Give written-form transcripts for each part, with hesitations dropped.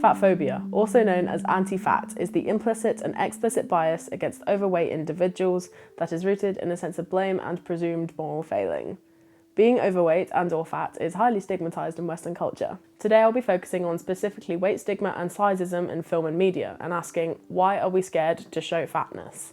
Fat phobia, also known as anti-fat, is the implicit and explicit bias against overweight individuals that is rooted in a sense of blame and presumed moral failing. Being overweight and/or fat is highly stigmatised in Western culture. Today I'll be focusing on specifically weight stigma and sizeism in film and media, and asking, why are we scared to show fatness?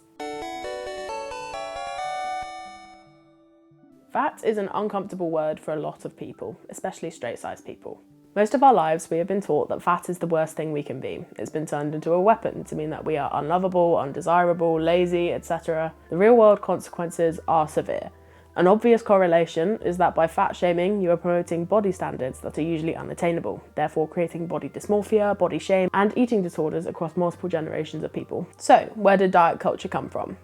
Fat is an uncomfortable word for a lot of people, especially straight-sized people. Most of our lives we have been taught that fat is the worst thing we can be. It's been turned into a weapon to mean that we are unlovable, undesirable, lazy, etc. The real-world consequences are severe. An obvious correlation is that by fat shaming, you are promoting body standards that are usually unattainable, therefore creating body dysmorphia, body shame, and eating disorders across multiple generations of people. So, where did diet culture come from?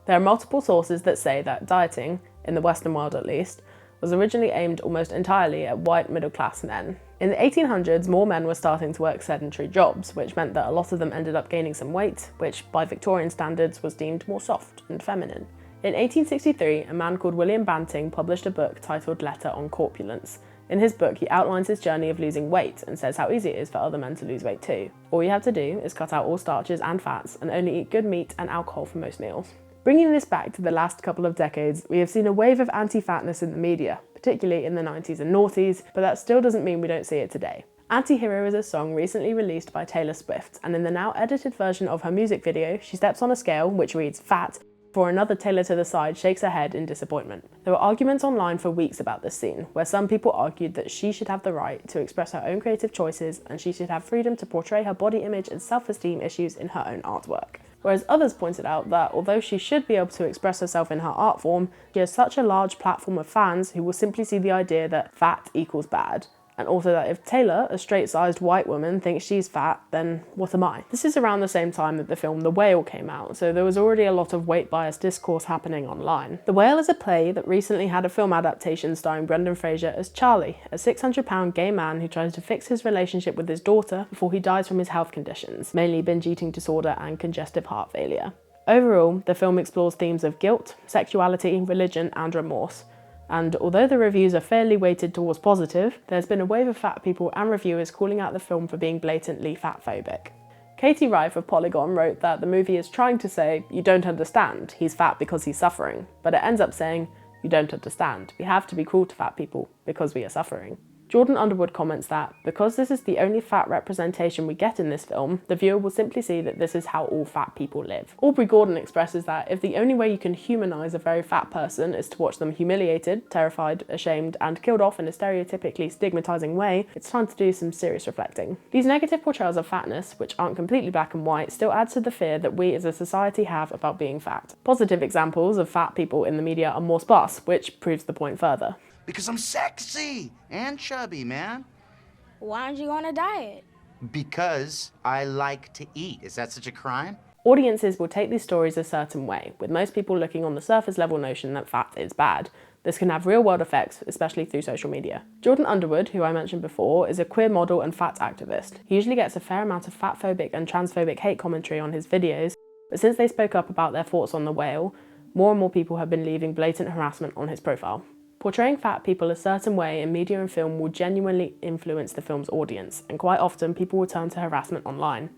There are multiple sources that say that dieting, in the Western world at least, was originally aimed almost entirely at white middle-class men. In the 1800s, more men were starting to work sedentary jobs, which meant that a lot of them ended up gaining some weight, which by Victorian standards was deemed more soft and feminine. In 1863, a man called William Banting published a book titled Letter on Corpulence. In his book, he outlines his journey of losing weight and says how easy it is for other men to lose weight too. All you have to do is cut out all starches and fats and only eat good meat and alcohol for most meals. Bringing this back to the last couple of decades, we have seen a wave of anti-fatness in the media, particularly in the 90s and noughties, but that still doesn't mean we don't see it today. Antihero is a song recently released by Taylor Swift, and in the now edited version of her music video, she steps on a scale which reads fat, before another Taylor to the side shakes her head in disappointment. There were arguments online for weeks about this scene, where some people argued that she should have the right to express her own creative choices and she should have freedom to portray her body image and self-esteem issues in her own artwork. Whereas others pointed out that although she should be able to express herself in her art form, she has such a large platform of fans who will simply see the idea that fat equals bad. And also that if Taylor, a straight-sized white woman, thinks she's fat, then what am I? This is around the same time that the film The Whale came out, so there was already a lot of weight-biased discourse happening online. The Whale is a play that recently had a film adaptation starring Brendan Fraser as Charlie, a 600-pound gay man who tries to fix his relationship with his daughter before he dies from his health conditions, mainly binge eating disorder and congestive heart failure. Overall, the film explores themes of guilt, sexuality, religion, and remorse. And although the reviews are fairly weighted towards positive, there's been a wave of fat people and reviewers calling out the film for being blatantly fatphobic. Katie Rife of Polygon wrote that the movie is trying to say, you don't understand, he's fat because he's suffering, but it ends up saying, you don't understand, we have to be cruel to fat people because we are suffering. Jordan Underwood comments that, because this is the only fat representation we get in this film, the viewer will simply see that this is how all fat people live. Aubrey Gordon expresses that if the only way you can humanise a very fat person is to watch them humiliated, terrified, ashamed, and killed off in a stereotypically stigmatising way, it's time to do some serious reflecting. These negative portrayals of fatness, which aren't completely black and white, still add to the fear that we as a society have about being fat. Positive examples of fat people in the media are more sparse, which proves the point further. Because I'm sexy and chubby, man. Why aren't you on a diet? Because I like to eat. Is that such a crime? Audiences will take these stories a certain way, with most people looking on the surface level notion that fat is bad. This can have real-world effects, especially through social media. Jordan Underwood, who I mentioned before, is a queer model and fat activist. He usually gets a fair amount of fatphobic and transphobic hate commentary on his videos, but since they spoke up about their thoughts on The Whale, more and more people have been leaving blatant harassment on his profile. Portraying fat people a certain way in media and film will genuinely influence the film's audience, and quite often people will turn to harassment online.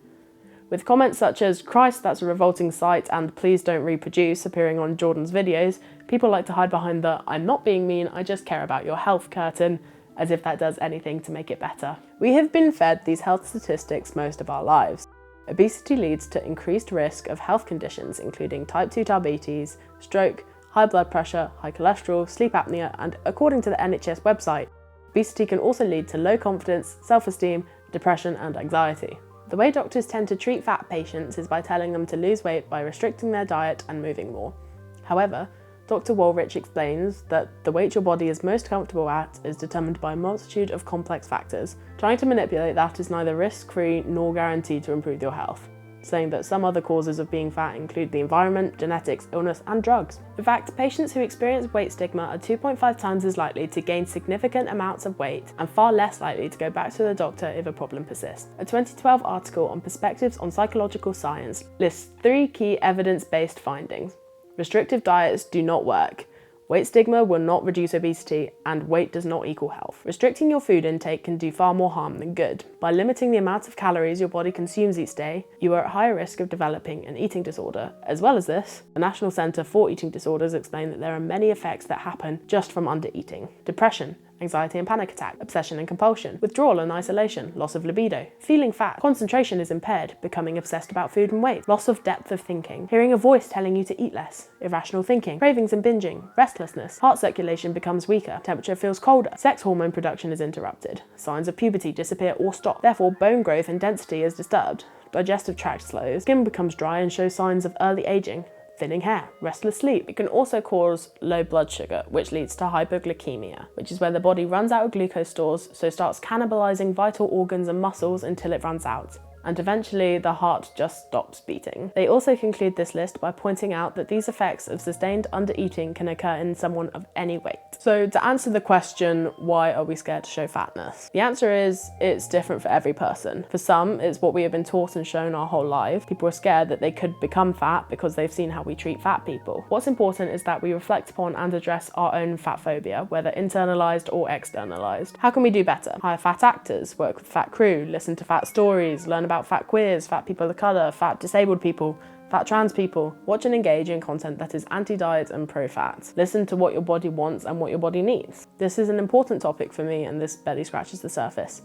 With comments such as, "Christ, that's a revolting sight," and "please don't reproduce" appearing on Jordan's videos, people like to hide behind the "I'm not being mean, I just care about your health" curtain, as if that does anything to make it better. We have been fed these health statistics most of our lives. Obesity leads to increased risk of health conditions including type 2 diabetes, stroke, high blood pressure, high cholesterol, sleep apnea, and according to the NHS website, obesity can also lead to low confidence, self-esteem, depression, and anxiety. The way doctors tend to treat fat patients is by telling them to lose weight by restricting their diet and moving more. However, Dr. Woolrich explains that the weight your body is most comfortable at is determined by a multitude of complex factors. Trying to manipulate that is neither risk-free nor guaranteed to improve your health, saying that some other causes of being fat include the environment, genetics, illness, and drugs. In fact, patients who experience weight stigma are 2.5 times as likely to gain significant amounts of weight and far less likely to go back to the doctor if a problem persists. A 2012 article on Perspectives on Psychological Science lists 3 key evidence-based findings. Restrictive diets do not work. Weight stigma will not reduce obesity, and weight does not equal health. Restricting your food intake can do far more harm than good. By limiting the amount of calories your body consumes each day, you are at higher risk of developing an eating disorder. As well as this, the National Centre for Eating Disorders explained that there are many effects that happen just from undereating. Depression, anxiety and panic attack, obsession and compulsion, withdrawal and isolation, loss of libido, feeling fat, concentration is impaired, becoming obsessed about food and weight, loss of depth of thinking, hearing a voice telling you to eat less, irrational thinking, cravings and binging, restlessness, heart circulation becomes weaker, temperature feels colder, sex hormone production is interrupted, signs of puberty disappear or stop, therefore bone growth and density is disturbed, digestive tract slows, skin becomes dry and shows signs of early aging, thinning hair, restless sleep. It can also cause low blood sugar, which leads to hypoglycemia, which is where the body runs out of glucose stores, so starts cannibalizing vital organs and muscles until it runs out. And eventually the heart just stops beating. They also conclude this list by pointing out that these effects of sustained undereating can occur in someone of any weight. So to answer the question, why are we scared to show fatness? The answer is, it's different for every person. For some, it's what we have been taught and shown our whole life. People are scared that they could become fat because they've seen how we treat fat people. What's important is that we reflect upon and address our own fat phobia, whether internalized or externalized. How can we do better? Hire fat actors, work with fat crew, listen to fat stories, learn about fat queers, fat people of colour, fat disabled people, fat trans people. Watch and engage in content that is anti-diet and pro-fat. Listen to what your body wants and what your body needs. This is an important topic for me, and this barely scratches the surface.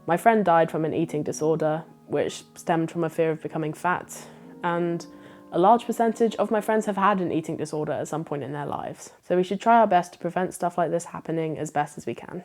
My friend died from an eating disorder, which stemmed from a fear of becoming fat, and a large percentage of my friends have had an eating disorder at some point in their lives. So we should try our best to prevent stuff like this happening as best as we can.